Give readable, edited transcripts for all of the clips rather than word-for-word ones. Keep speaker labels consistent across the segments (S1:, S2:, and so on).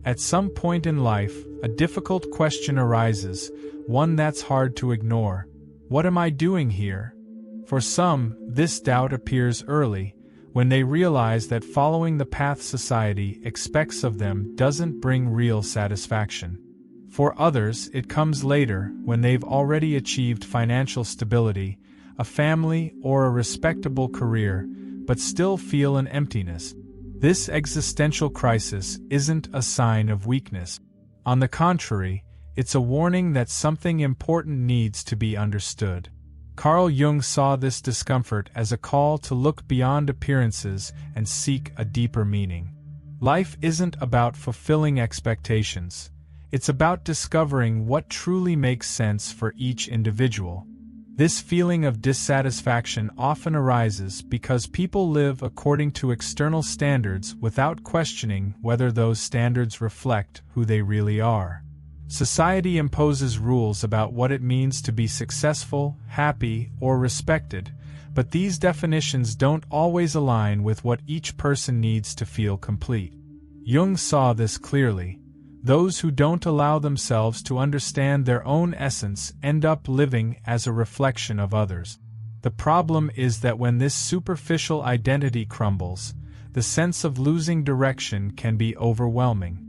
S1: At some point in life, a difficult question arises, one that's hard to ignore. What am I doing here? For some, this doubt appears early, when they realize that following the path society expects of them doesn't bring real satisfaction. For others, it comes later, when they've already achieved financial stability, a family, or a respectable career, but still feel an emptiness. This existential crisis isn't a sign of weakness. On the contrary, it's a warning that something important needs to be understood. Carl Jung saw this discomfort as a call to look beyond appearances and seek a deeper meaning. Life isn't about fulfilling expectations. It's about discovering what truly makes sense for each individual. This feeling of dissatisfaction often arises because people live according to external standards without questioning whether those standards reflect who they really are. Society imposes rules about what it means to be successful, happy, or respected, but these definitions don't always align with what each person needs to feel complete. Jung saw this clearly. Those who don't allow themselves to understand their own essence end up living as a reflection of others. The problem is that when this superficial identity crumbles, the sense of losing direction can be overwhelming.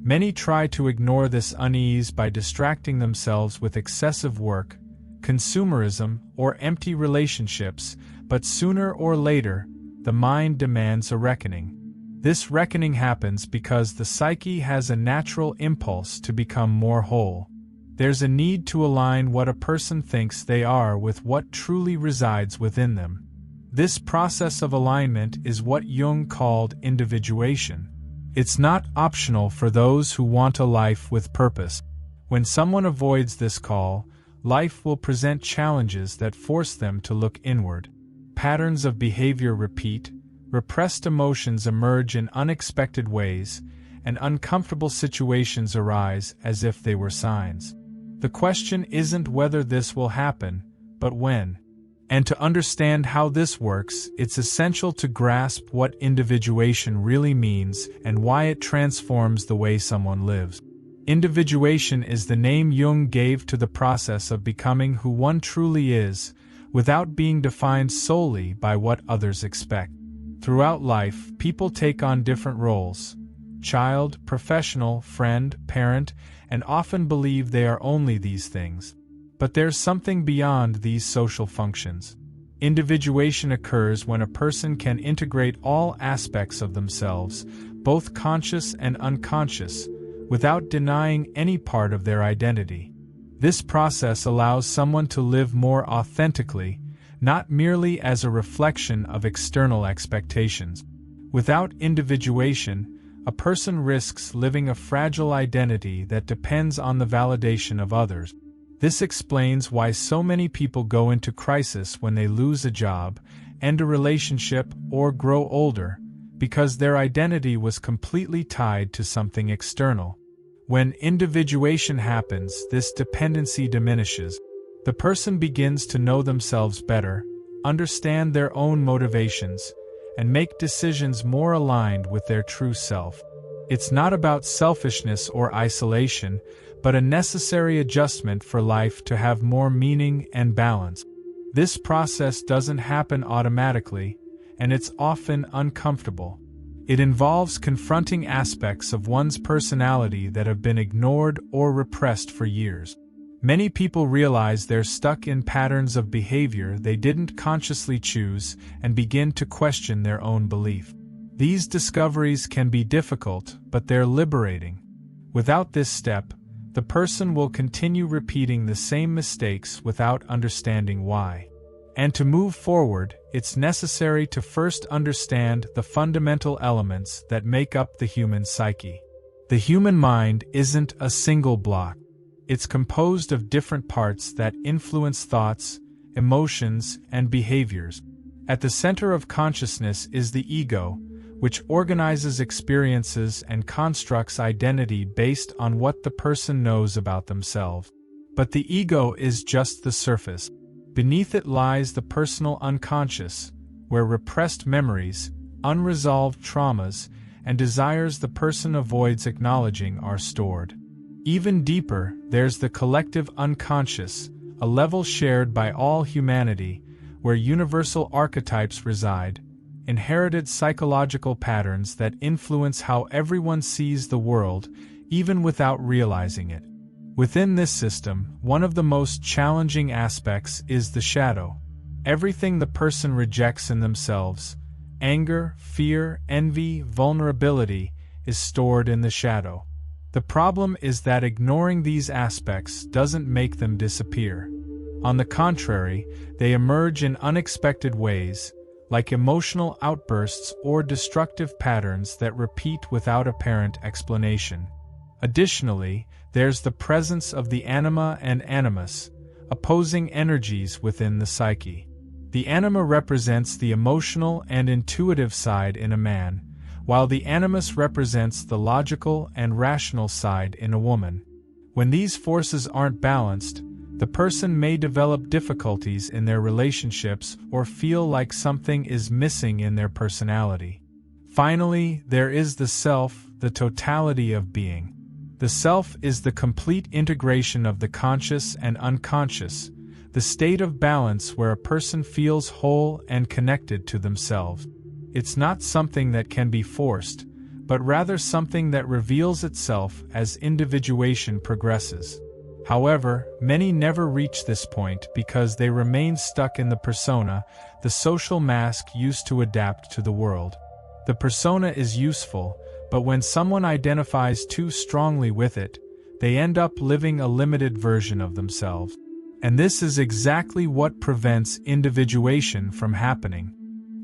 S1: Many try to ignore this unease by distracting themselves with excessive work, consumerism, or empty relationships, but sooner or later, the mind demands a reckoning. This reckoning happens because the psyche has a natural impulse to become more whole. There's a need to align what a person thinks they are with what truly resides within them. This process of alignment is what Jung called individuation. It's not optional for those who want a life with purpose. When someone avoids this call, life will present challenges that force them to look inward. Patterns of behavior repeat, repressed emotions emerge in unexpected ways, and uncomfortable situations arise as if they were signs. The question isn't whether this will happen, but when. And to understand how this works, it's essential to grasp what individuation really means and why it transforms the way someone lives. Individuation is the name Jung gave to the process of becoming who one truly is, without being defined solely by what others expect. Throughout life, people take on different roles: child, professional, friend, parent, and often believe they are only these things. But there's something beyond these social functions. Individuation occurs when a person can integrate all aspects of themselves, both conscious and unconscious, without denying any part of their identity. This process allows someone to live more authentically, not merely as a reflection of external expectations. Without individuation, a person risks living a fragile identity that depends on the validation of others. This explains why so many people go into crisis when they lose a job, end a relationship, or grow older, because their identity was completely tied to something external. When individuation happens, this dependency diminishes. The person begins to know themselves better, understand their own motivations, and make decisions more aligned with their true self. It's not about selfishness or isolation, but a necessary adjustment for life to have more meaning and balance. This process doesn't happen automatically, and it's often uncomfortable. It involves confronting aspects of one's personality that have been ignored or repressed for years. Many people realize they're stuck in patterns of behavior they didn't consciously choose and begin to question their own belief. These discoveries can be difficult, but they're liberating. Without this step, the person will continue repeating the same mistakes without understanding why. And to move forward, it's necessary to first understand the fundamental elements that make up the human psyche. The human mind isn't a single block. It's composed of different parts that influence thoughts, emotions, and behaviors. At the center of consciousness is the ego, which organizes experiences and constructs identity based on what the person knows about themselves. But the ego is just the surface. Beneath it lies the personal unconscious, where repressed memories, unresolved traumas, and desires the person avoids acknowledging are stored. Even deeper, there's the collective unconscious, a level shared by all humanity, where universal archetypes reside, inherited psychological patterns that influence how everyone sees the world, even without realizing it. Within this system, one of the most challenging aspects is the shadow. Everything the person rejects in themselves, anger, fear, envy, vulnerability, is stored in the shadow. The problem is that ignoring these aspects doesn't make them disappear. On the contrary, they emerge in unexpected ways, like emotional outbursts or destructive patterns that repeat without apparent explanation. Additionally, there's the presence of the anima and animus, opposing energies within the psyche. The anima represents the emotional and intuitive side in a man, while the animus represents the logical and rational side in a woman. When these forces aren't balanced, the person may develop difficulties in their relationships or feel like something is missing in their personality. Finally, there is the self, the totality of being. The self is the complete integration of the conscious and unconscious, the state of balance where a person feels whole and connected to themselves. It's not something that can be forced, but rather something that reveals itself as individuation progresses. However, many never reach this point because they remain stuck in the persona, the social mask used to adapt to the world. The persona is useful, but when someone identifies too strongly with it, they end up living a limited version of themselves. And this is exactly what prevents individuation from happening.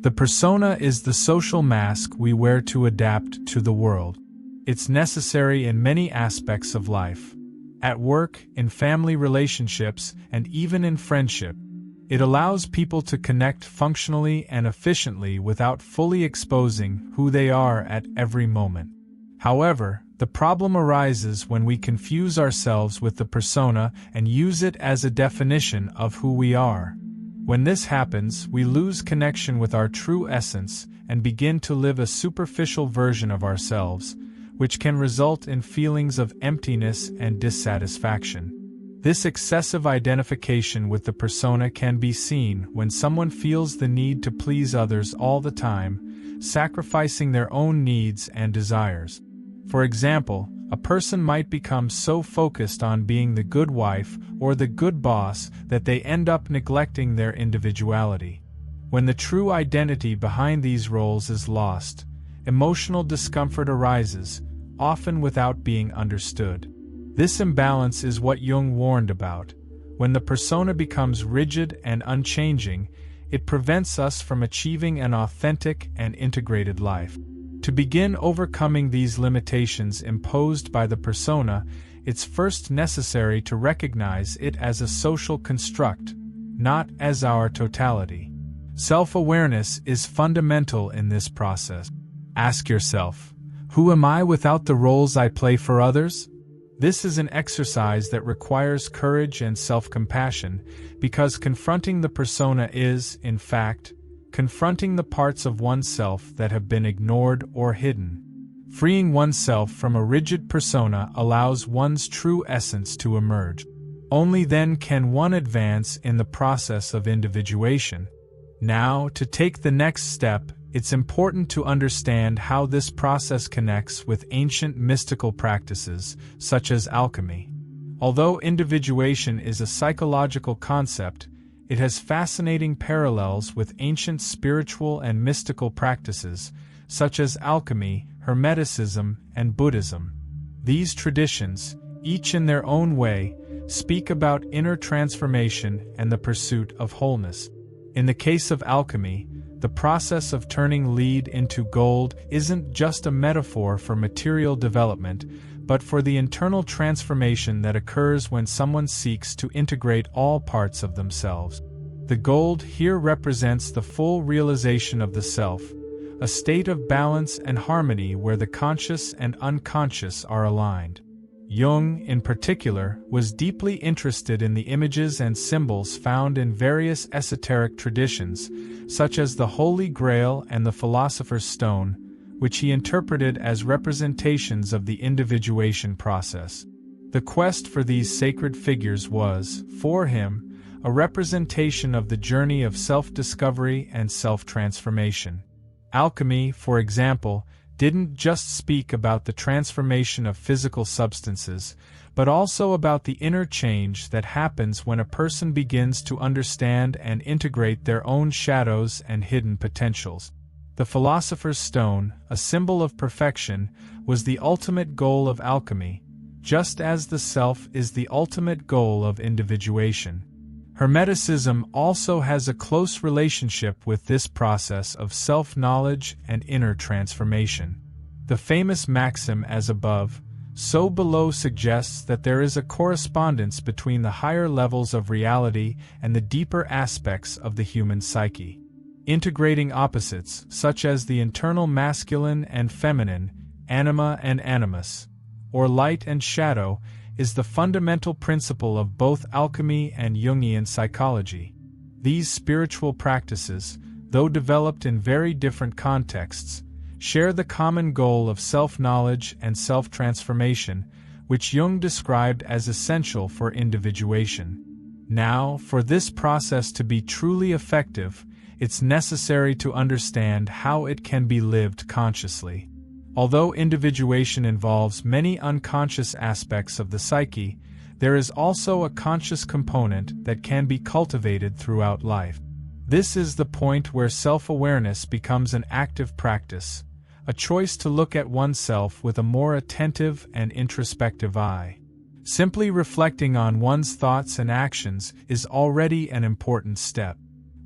S1: The persona is the social mask we wear to adapt to the world. It's necessary in many aspects of life. At work, in family relationships, and even in friendship. It allows people to connect functionally and efficiently without fully exposing who they are at every moment. However, the problem arises when we confuse ourselves with the persona and use it as a definition of who we are. When this happens, we lose connection with our true essence and begin to live a superficial version of ourselves, which can result in feelings of emptiness and dissatisfaction. This excessive identification with the persona can be seen when someone feels the need to please others all the time, sacrificing their own needs and desires. For example, a person might become so focused on being the good wife or the good boss that they end up neglecting their individuality. When the true identity behind these roles is lost, emotional discomfort arises, often without being understood. This imbalance is what Jung warned about. When the persona becomes rigid and unchanging, it prevents us from achieving an authentic and integrated life. To begin overcoming these limitations imposed by the persona, it's first necessary to recognize it as a social construct, not as our totality. Self-awareness is fundamental in this process. Ask yourself, who am I without the roles I play for others? This is an exercise that requires courage and self-compassion, because confronting the persona is, in fact, confronting the parts of oneself that have been ignored or hidden. Freeing oneself from a rigid persona allows one's true essence to emerge. Only then can one advance in the process of individuation. Now, to take the next step, it's important to understand how this process connects with ancient mystical practices, such as alchemy. Although individuation is a psychological concept, it has fascinating parallels with ancient spiritual and mystical practices, such as alchemy, Hermeticism, and Buddhism. These traditions, each in their own way, speak about inner transformation and the pursuit of wholeness. In the case of alchemy, the process of turning lead into gold isn't just a metaphor for material development, but for the internal transformation that occurs when someone seeks to integrate all parts of themselves. The gold here represents the full realization of the self, a state of balance and harmony where the conscious and unconscious are aligned. Jung, in particular, was deeply interested in the images and symbols found in various esoteric traditions, such as the Holy Grail and the Philosopher's Stone, which he interpreted as representations of the individuation process. The quest for these sacred figures was, for him, a representation of the journey of self-discovery and self-transformation. Alchemy, for example, didn't just speak about the transformation of physical substances, but also about the inner change that happens when a person begins to understand and integrate their own shadows and hidden potentials. The philosopher's stone, a symbol of perfection, was the ultimate goal of alchemy, just as the self is the ultimate goal of individuation. Hermeticism also has a close relationship with this process of self-knowledge and inner transformation. The famous maxim "as above, so below" suggests that there is a correspondence between the higher levels of reality and the deeper aspects of the human psyche. Integrating opposites, such as the internal masculine and feminine, anima and animus, or light and shadow, is the fundamental principle of both alchemy and Jungian psychology. These spiritual practices, though developed in very different contexts, share the common goal of self-knowledge and self-transformation, which Jung described as essential for individuation. Now, for this process to be truly effective, it's necessary to understand how it can be lived consciously. Although individuation involves many unconscious aspects of the psyche, there is also a conscious component that can be cultivated throughout life. This is the point where self-awareness becomes an active practice, a choice to look at oneself with a more attentive and introspective eye. Simply reflecting on one's thoughts and actions is already an important step.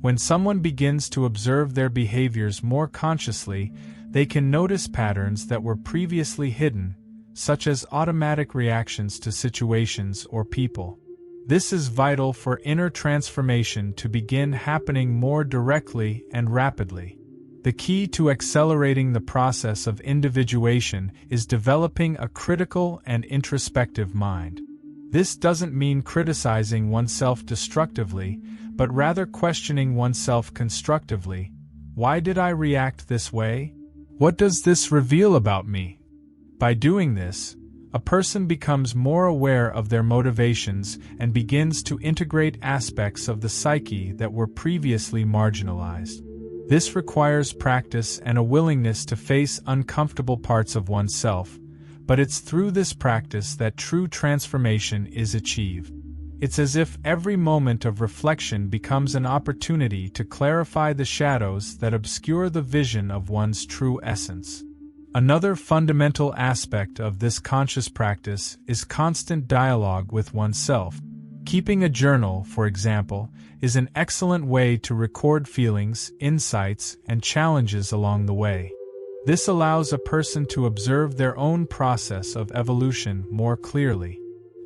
S1: When someone begins to observe their behaviors more consciously, they can notice patterns that were previously hidden, such as automatic reactions to situations or people. This is vital for inner transformation to begin happening more directly and rapidly. The key to accelerating the process of individuation is developing a critical and introspective mind. This doesn't mean criticizing oneself destructively, but rather questioning oneself constructively. Why did I react this way? What does this reveal about me? By doing this, a person becomes more aware of their motivations and begins to integrate aspects of the psyche that were previously marginalized. This requires practice and a willingness to face uncomfortable parts of oneself, but it's through this practice that true transformation is achieved. It's as if every moment of reflection becomes an opportunity to clarify the shadows that obscure the vision of one's true essence. Another fundamental aspect of this conscious practice is constant dialogue with oneself. Keeping a journal, for example, is an excellent way to record feelings, insights, and challenges along the way. This allows a person to observe their own process of evolution more clearly.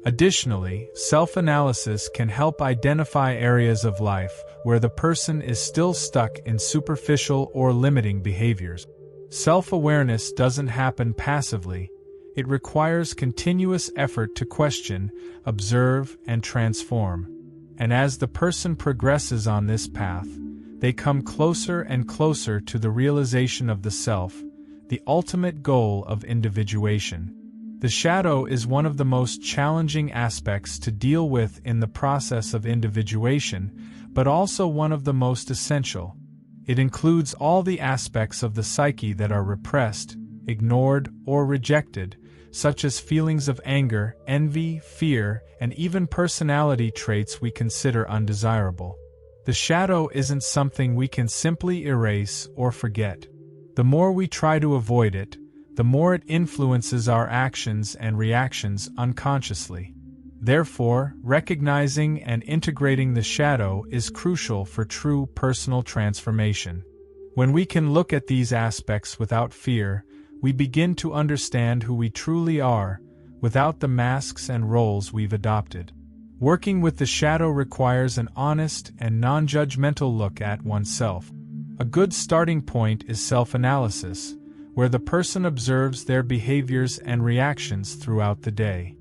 S1: Additionally, self-analysis can help identify areas of life where the person is still stuck in superficial or limiting behaviors. Self-awareness doesn't happen passively. It requires continuous effort to question, observe, and transform. And as the person progresses on this path, they come closer and closer to the realization of the self, the ultimate goal of individuation. The shadow is one of the most challenging aspects to deal with in the process of individuation, but also one of the most essential. It includes all the aspects of the psyche that are repressed, ignored, or rejected, such as feelings of anger, envy, fear, and even personality traits we consider undesirable. The shadow isn't something we can simply erase or forget. The more we try to avoid it, the more it influences our actions and reactions unconsciously. Therefore, recognizing and integrating the shadow is crucial for true personal transformation. When we can look at these aspects without fear, we begin to understand who we truly are, without the masks and roles we've adopted. Working with the shadow requires an honest and non-judgmental look at oneself. A good starting point is self-analysis, where the person observes their behaviors and reactions throughout the day.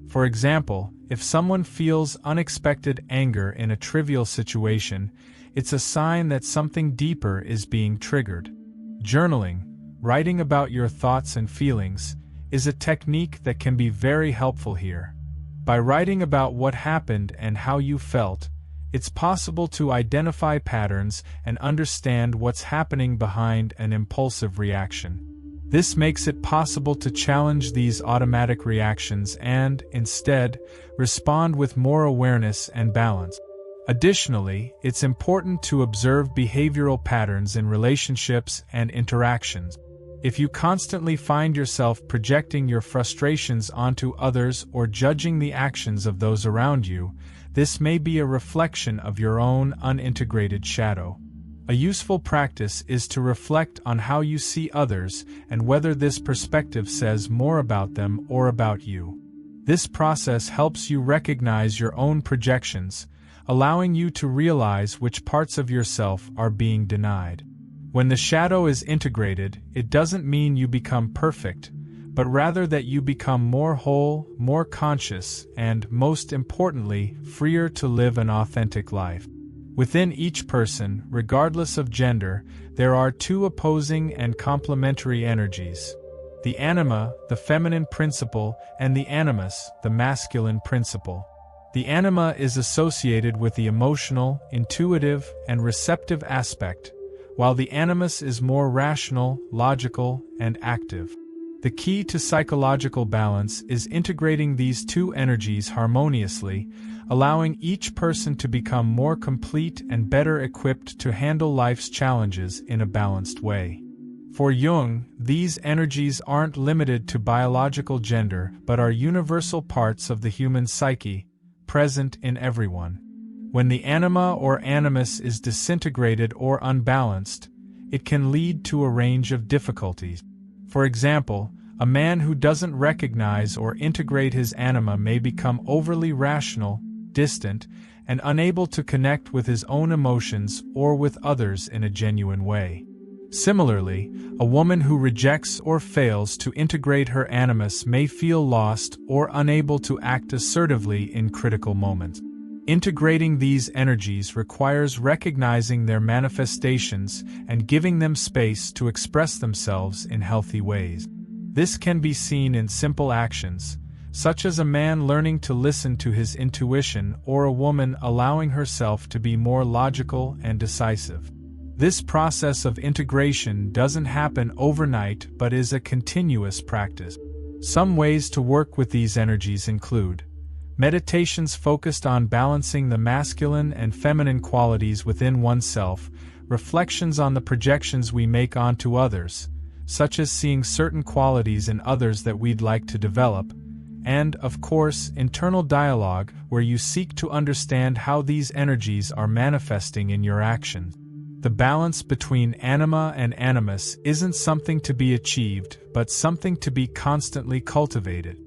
S1: For example, if someone feels unexpected anger in a trivial situation, it's a sign that something deeper is being triggered. Journaling, writing about your thoughts and feelings, is a technique that can be very helpful here. By writing about what happened and how you felt, it's possible to identify patterns and understand what's happening behind an impulsive reaction. This makes it possible to challenge these automatic reactions and, instead, respond with more awareness and balance. Additionally, it's important to observe behavioral patterns in relationships and interactions. If you constantly find yourself projecting your frustrations onto others or judging the actions of those around you, this may be a reflection of your own unintegrated shadow. A useful practice is to reflect on how you see others and whether this perspective says more about them or about you. This process helps you recognize your own projections, allowing you to realize which parts of yourself are being denied. When the shadow is integrated, it doesn't mean you become perfect, but rather that you become more whole, more conscious, and, most importantly, freer to live an authentic life. Within each person, regardless of gender, there are two opposing and complementary energies: the anima, the feminine principle, and the animus, the masculine principle. The anima is associated with the emotional, intuitive, and receptive aspect, while the animus is more rational, logical, and active. The key to psychological balance is integrating these two energies harmoniously, allowing each person to become more complete and better equipped to handle life's challenges in a balanced way. For Jung, these energies aren't limited to biological gender but are universal parts of the human psyche, present in everyone. When the anima or animus is disintegrated or unbalanced, it can lead to a range of difficulties. For example, a man who doesn't recognize or integrate his anima may become overly rational, distant, and unable to connect with his own emotions or with others in a genuine way. Similarly, a woman who rejects or fails to integrate her animus may feel lost or unable to act assertively in critical moments. Integrating these energies requires recognizing their manifestations and giving them space to express themselves in healthy ways. This can be seen in simple actions, such as a man learning to listen to his intuition or a woman allowing herself to be more logical and decisive. This process of integration doesn't happen overnight but is a continuous practice. Some ways to work with these energies include meditations focused on balancing the masculine and feminine qualities within oneself, reflections on the projections we make onto others, such as seeing certain qualities in others that we'd like to develop, and, of course, internal dialogue, where you seek to understand how these energies are manifesting in your actions. The balance between anima and animus isn't something to be achieved, but something to be constantly cultivated.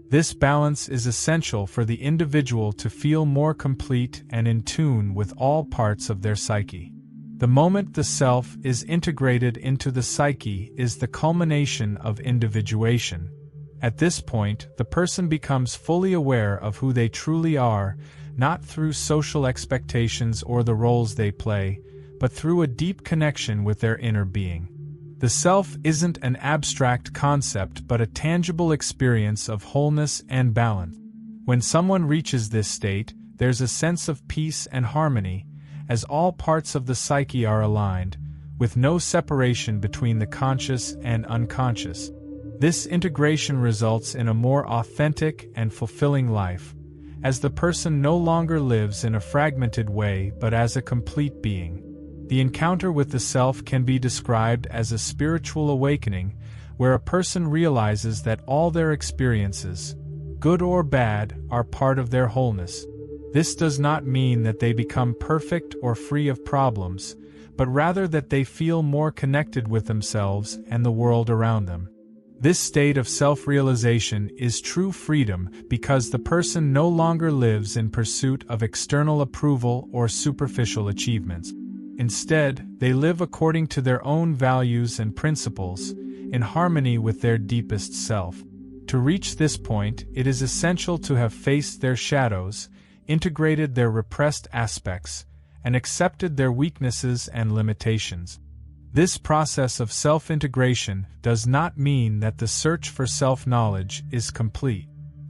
S1: This balance is essential for the individual to feel more complete and in tune with all parts of their psyche. The moment the self is integrated into the psyche is the culmination of individuation. At this point, the person becomes fully aware of who they truly are, not through social expectations or the roles they play, but through a deep connection with their inner being. The self isn't an abstract concept but a tangible experience of wholeness and balance. When someone reaches this state, there's a sense of peace and harmony, as all parts of the psyche are aligned, with no separation between the conscious and unconscious. This integration results in a more authentic and fulfilling life, as the person no longer lives in a fragmented way but as a complete being. The encounter with the self can be described as a spiritual awakening, where a person realizes that all their experiences, good or bad, are part of their wholeness. This does not mean that they become perfect or free of problems, but rather that they feel more connected with themselves and the world around them. This state of self-realization is true freedom because the person no longer lives in pursuit of external approval or superficial achievements. Instead, they live according to their own values and principles, in harmony with their deepest self. To reach this point, it is essential to have faced their shadows, integrated their repressed aspects, and accepted their weaknesses and limitations. This process of self-integration does not mean that the search for self-knowledge is complete.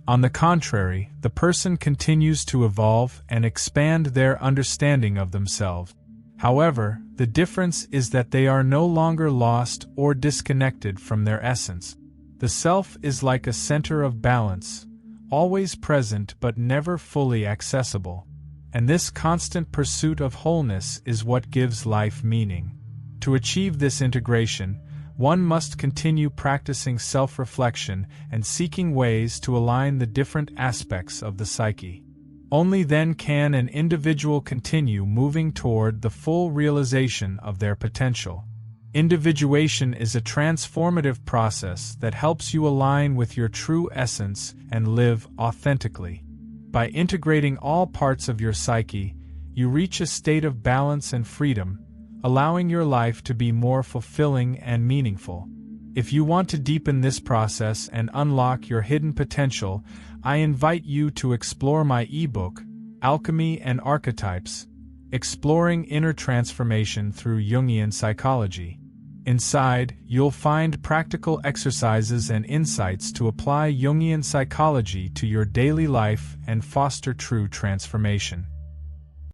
S1: On the contrary, the person continues to evolve and expand their understanding of themselves. However, the difference is that they are no longer lost or disconnected from their essence. The self is like a center of balance, always present but never fully accessible. And this constant pursuit of wholeness is what gives life meaning. To achieve this integration, one must continue practicing self-reflection and seeking ways to align the different aspects of the psyche. Only then can an individual continue moving toward the full realization of their potential. Individuation is a transformative process that helps you align with your true essence and live authentically. By integrating all parts of your psyche, you reach a state of balance and freedom, allowing your life to be more fulfilling and meaningful. If you want to deepen this process and unlock your hidden potential, I invite you to explore my ebook, Alchemy and Archetypes: Exploring Inner Transformation Through Jungian Psychology. Inside, you'll find practical exercises and insights to apply Jungian psychology to your daily life and foster true transformation.